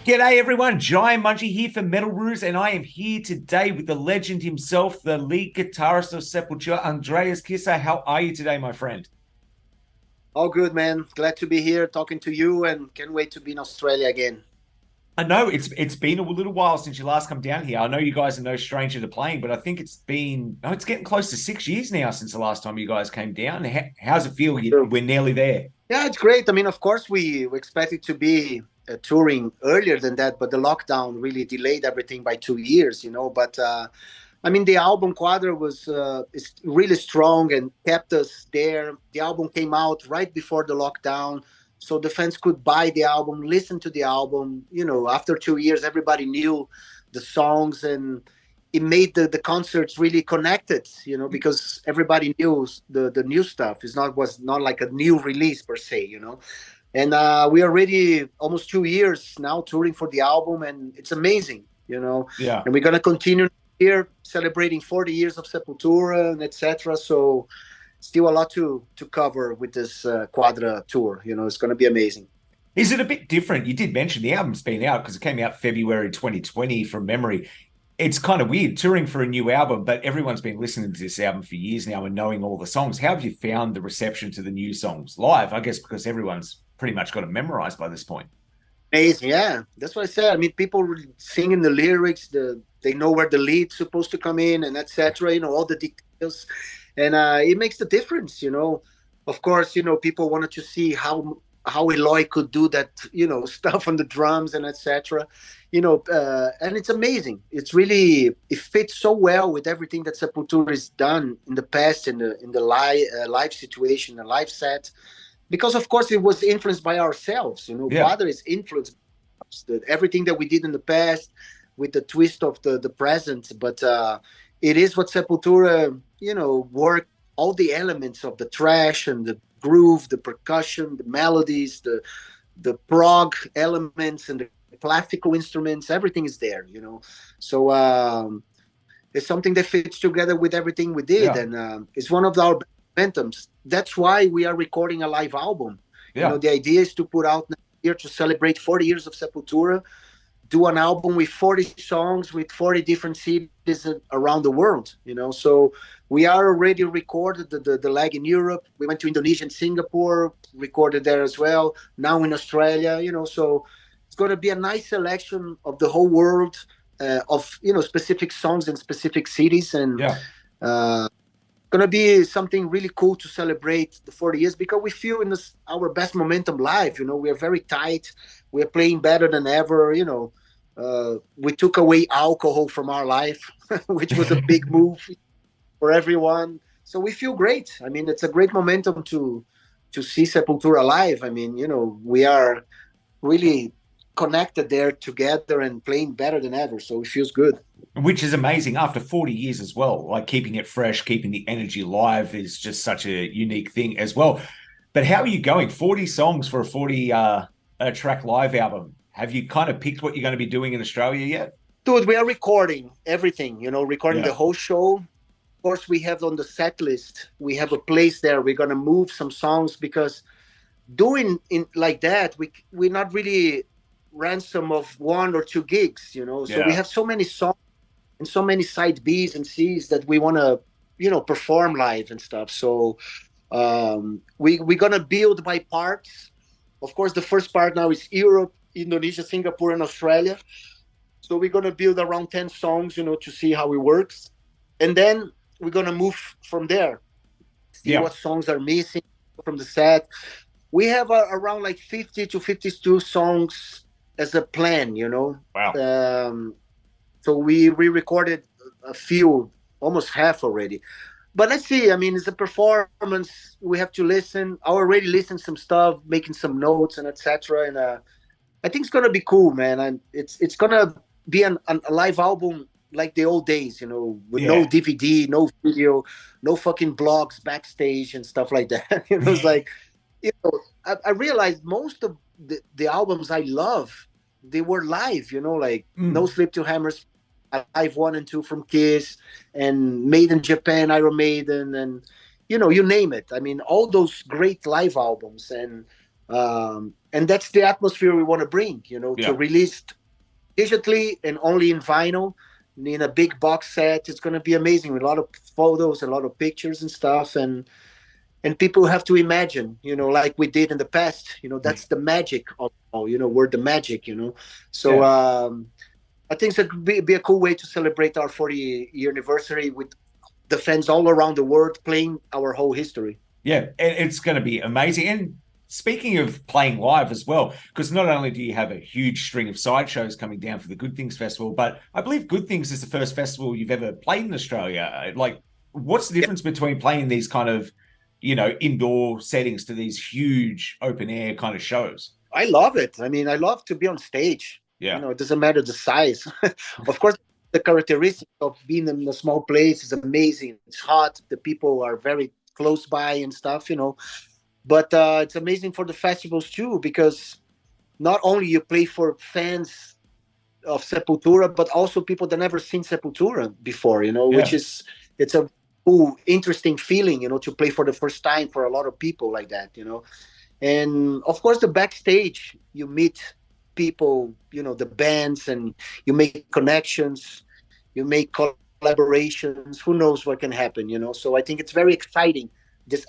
G'day everyone, Jaimunji here for Metal ROOS, and I am here today with the legend himself, the lead guitarist of Sepultura, Andreas. How are you today, my friend? All good, man. Glad to be here talking to you and can't wait to be in Australia again. I know it's been a little while since you last come down here. I know you guys are no stranger to playing, but I think it's getting close to 6 years now since the last time you guys came down. How's it feel? Sure. We're nearly there. Yeah, it's great. I mean, of course, we expected to be touring earlier than that, but the lockdown really delayed everything by 2 years, But I mean, the album Quadra was is really strong and kept us there. The album came out right before the lockdown, so the fans could buy the album, listen to the album. After 2 years, everybody knew the songs, and it made the concerts really connected. Because everybody knew the new stuff. Was not like a new release per se. And we are already almost 2 years now touring for the album, and it's amazing. Yeah. And we're gonna continue here celebrating 40 years of Sepultura and etc. So still a lot to cover with this Quadra tour. It's going to be amazing. Is it a bit different? You did mention the album's been out because it came out February 2020 from memory. It's kind of weird touring for a new album, but everyone's been listening to this album for years now and knowing all the songs. How have you found the reception to the new songs live? I guess because everyone's pretty much got it memorized by this point. Amazing, yeah. That's what I said. I mean, people singing the lyrics, they know where the lead's supposed to come in, and etc. All the details, and it makes the difference. Of course, people wanted to see how Eloy could do that, stuff on the drums and etc. And it's amazing. It fits so well with everything that Sepultura has done in the past in the live situation, the live set, because of course it was influenced by ourselves. Yeah. Father is influenced by everything that we did in the past with the twist of the present, but it is what Sepultura work all the elements of the thrash and the groove, the percussion, the melodies, the prog elements and the classical instruments. Everything is there. So it's something that fits together with everything we did, Yeah. and it's one of our momentums. That's why we are recording a live album. Yeah. The idea is to put out next year to celebrate 40 years of Sepultura, do an album with 40 songs with 40 different cities around the world. So we are already recorded the leg in Europe. We went to Indonesia and Singapore, recorded there as well. Now in Australia. So it's going to be a nice selection of the whole world, of specific songs in specific cities, and Yeah. going to be something really cool to celebrate the 40 years, because we feel in our best momentum live. We are very tight. We are playing better than ever. We took away alcohol from our life, which was a big move for everyone. So we feel great. I mean, it's a great momentum to see Sepultura live. I mean, we are really connected there together and playing better than ever. So it feels good. Which is amazing after 40 years as well. Like keeping it fresh, keeping the energy live is just such a unique thing as well. But how are you going? 40 songs for a 40 track live album. Have you kind of picked what you're going to be doing in Australia yet? Dude, we are recording everything, recording Yeah. the whole show. Of course, we have on the set list, we have a place there. We're going to move some songs, because doing in like that, we're not really ransom of one or two gigs. So we Yeah. have so many songs and so many side B's and C's that we want to, perform live and stuff. So we're going to build by parts. Of course, the first part now is Europe, Indonesia, Singapore, and Australia. So we're going to build around 10 songs, to see how it works. And then we're going to move from there, see Yeah. what songs are missing from the set. We have around like 50 to 52 songs as a plan. Wow. So we recorded a few, almost half already. But let's see. I mean, it's a performance. We have to listen. I already listened some stuff, making some notes and etc. And I think it's gonna be cool, man. And it's gonna be a live album like the old days, with no Yeah. DVD, no video, no fucking blogs backstage and stuff like that. It's like, I realized most of the albums I love, they were live. Like No Mm. Sleep Till Hammers, Live 1 and 2 from Kiss, and Made in Japan, Iron Maiden, and you name it. I mean, all those great live albums. And And that's the atmosphere we want to bring, to Yeah. release digitally and only in vinyl, in a big box set. It's going to be amazing with a lot of photos, a lot of pictures and stuff. And people have to imagine, like we did in the past. That's the magic of all. We're the magic. So Yeah. I think it could be a cool way to celebrate our 40-year anniversary with the fans all around the world playing our whole history. Yeah, it's going to be amazing. And speaking of playing live as well, because not only do you have a huge string of sideshows coming down for the Good Things Festival, but I believe Good Things is the first festival you've ever played in Australia. Like, what's the difference between playing these kind of, indoor settings to these huge open air kind of shows? I love it. I mean, I love to be on stage. Yeah. It doesn't matter the size. Of course, the characteristics of being in a small place is amazing. It's hot. The people are very close by and stuff. But it's amazing for the festivals too, because not only you play for fans of Sepultura, but also people that never seen Sepultura before, which Yeah. is, it's a cool, interesting feeling, to play for the first time for a lot of people like that. And of course, the backstage, you meet people, the bands, and you make connections, you make collaborations. Who knows what can happen? So I think it's very exciting, this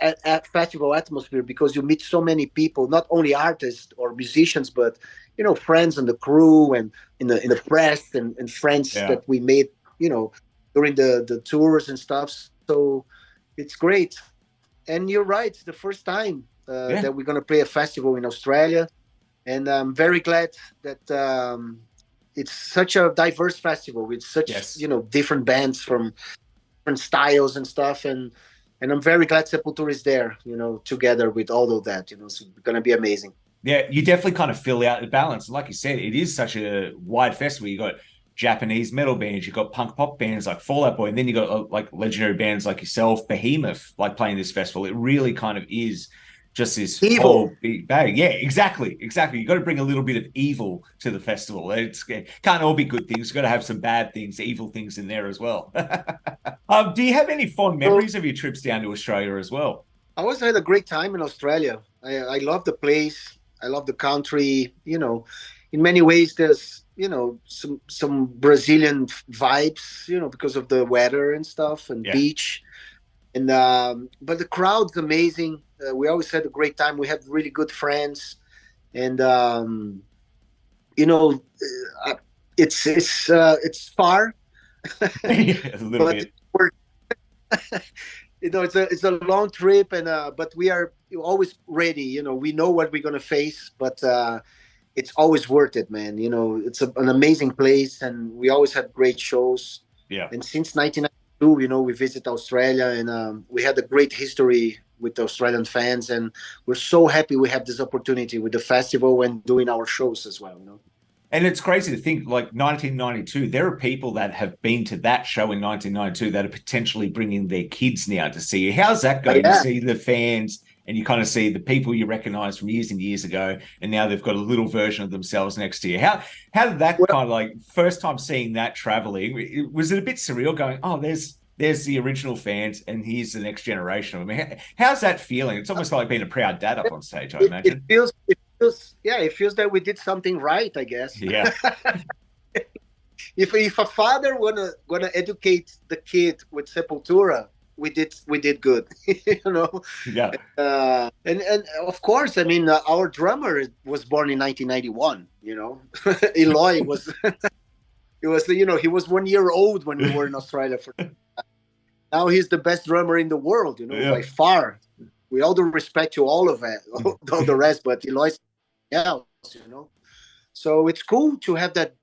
festival atmosphere, because you meet so many people, not only artists or musicians, but friends and the crew, and in the press, and friends Yeah. that we made, during the tours and stuff. So it's great. And you're right, it's the first time Yeah. that we're going to play a festival in Australia. And I'm very glad that it's such a diverse festival with such, Yes. different bands from different styles and stuff. And I'm very glad Sepultura is there, together with all of that. So it's going to be amazing. Yeah, you definitely kind of fill out the balance. And like you said, it is such a wide festival. You got Japanese metal bands, you've got punk pop bands like Fall Out Boy, and then you got like legendary bands like yourself, Behemoth, like playing this festival. It really kind of is just this Evil. whole big bag. Yeah, exactly, exactly. You got to bring a little bit of evil to the festival. It can't all be good things. You got to have some bad things, evil things in there as well. Do you have any fond So memories of your trips down to Australia as well? I always had a great time in Australia. I love the place. I love the country. In many ways, there's some Brazilian vibes. Because of the weather and stuff and Yeah, beach. And but the crowd's amazing. We always had a great time. We had really good friends, and you know, it's far, yeah, a little but bit. we're it's a long trip, and but we are always ready. We know what we're gonna face, but it's always worth it, man. It's an amazing place, and we always have great shows. Yeah. And since 1992, we visit Australia, and we had a great history with the Australian fans, and we're so happy we have this opportunity with the festival and doing our shows as well. And it's crazy to think, like 1992, there are people that have been to that show in 1992 that are potentially bringing their kids now to see you. How's that go? You Yeah. see the fans and you kind of see the people you recognize from years and years ago, and now they've got a little version of themselves next to you. How did that Well, kind of like first time seeing that traveling? Was it a bit surreal going, oh, there's the original fans and here's the next generation? I mean, how's that feeling? It's almost like being a proud dad up on stage, I it imagine. feels yeah, it feels that we did something right, I guess. Yeah. If a father wanna educate the kid with Sepultura, we did good. you know Yeah. and of course, I mean, our drummer was born in 1991. Eloy was he was 1 year old when we were in Australia. Now he's the best drummer in the world, Yeah. by far. With all the respect to all of it, all the rest, but Eloy's else. So it's cool to have that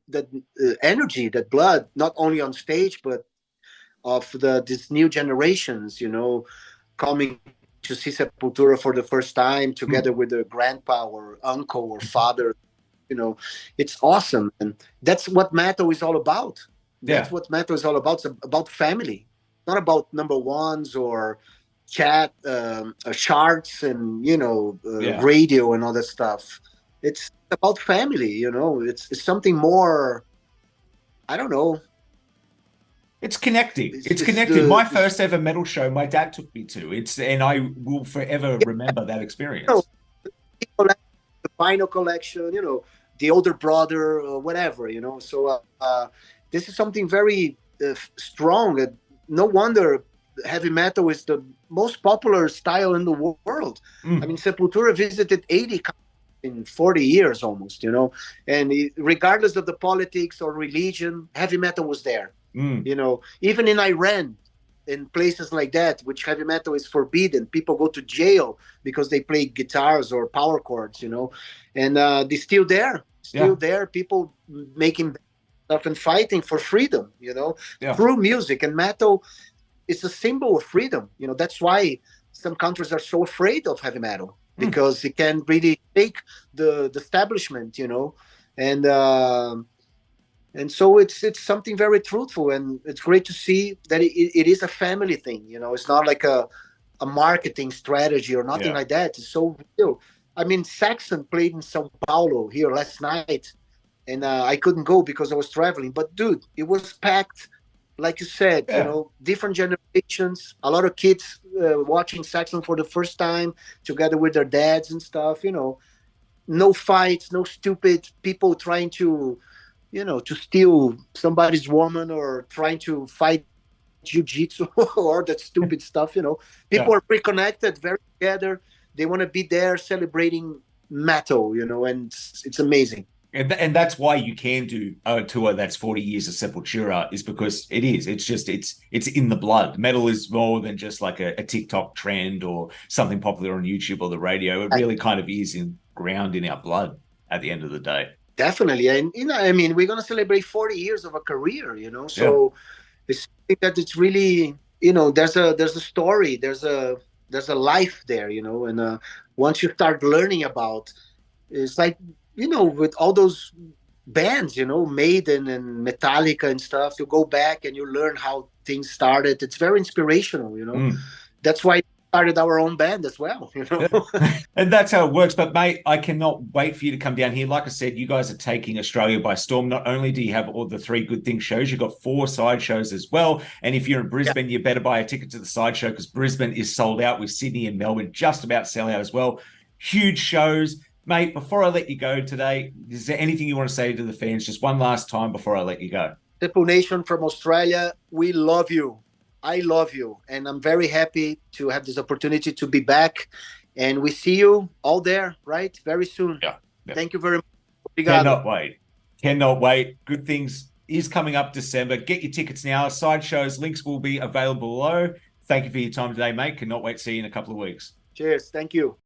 energy, that blood, not only on stage, but of these new generations, coming to see Sepultura for the first time together with their grandpa or uncle or father. It's awesome, and that's what metal is all about. That's Yeah. what metal is all about. It's about family, not about number ones or charts and Yeah. radio and all that stuff. It's about family. It's something more. I don't know. It's connecting. It's It's it's connecting. the My first ever metal show, my dad took me to. And I will forever remember that you know, experience. people vinyl collection, the older brother or whatever, So this is something very strong. No wonder heavy metal is the most popular style in the world. I mean, Sepultura visited 80 countries in 40 years almost, and regardless of the politics or religion, heavy metal was there. Even in Iran, in places like that, which heavy metal is forbidden, people go to jail because they play guitars or power chords, and they're still there, people making stuff and fighting for freedom, through music. And metal is a symbol of freedom. That's why some countries are so afraid of heavy metal, because it can really take the establishment, and so it's something very truthful, and it's great to see that it is a family thing. It's not like a marketing strategy or nothing like that. It's so real. I mean, Saxon played in Sao Paulo here last night, and I couldn't go because I was traveling. But dude, it was packed, like you said. Different generations, a lot of kids watching Saxon for the first time together with their dads and stuff. No fights, no stupid people trying to steal somebody's woman or trying to fight jiu-jitsu or that stupid stuff. People are reconnected, very together. They want to be there celebrating metal, and it's amazing. And that's why you can do a tour that's 40 years of Sepultura, is because it's in the blood. Metal is more than just like a TikTok trend or something popular on YouTube or the radio. It really kind of is ground in our blood at the end of the day. Definitely. And, I mean, we're going to celebrate 40 years of a career, so it's that it's really, there's a story, there's a life there, and once you start learning about, it's like, with all those bands, Maiden and Metallica and stuff, you go back and you learn how things started. It's very inspirational, That's why started our own band as well, And that's how it works. But mate, I cannot wait for you to come down here. Like I said, you guys are taking Australia by storm. Not only do you have all the 3 Good Things shows, you've got 4 side shows as well. And if you're in Brisbane, you better buy a ticket to the side show, because Brisbane is sold out, with Sydney and Melbourne just about selling out as well. Huge shows. Mate, before I let you go today, is there anything you want to say to the fans just one last time before I let you go? Sepul Nation from Australia, we love you. I love you, and I'm very happy to have this opportunity to be back, and we see you all there, right? Very soon. Yeah. Thank you very much. Obrigado. Cannot wait. Good Things is coming up December. Get your tickets now. Side shows links will be available below. Thank you for your time today, mate. Cannot wait to see you in a couple of weeks. Cheers. Thank you.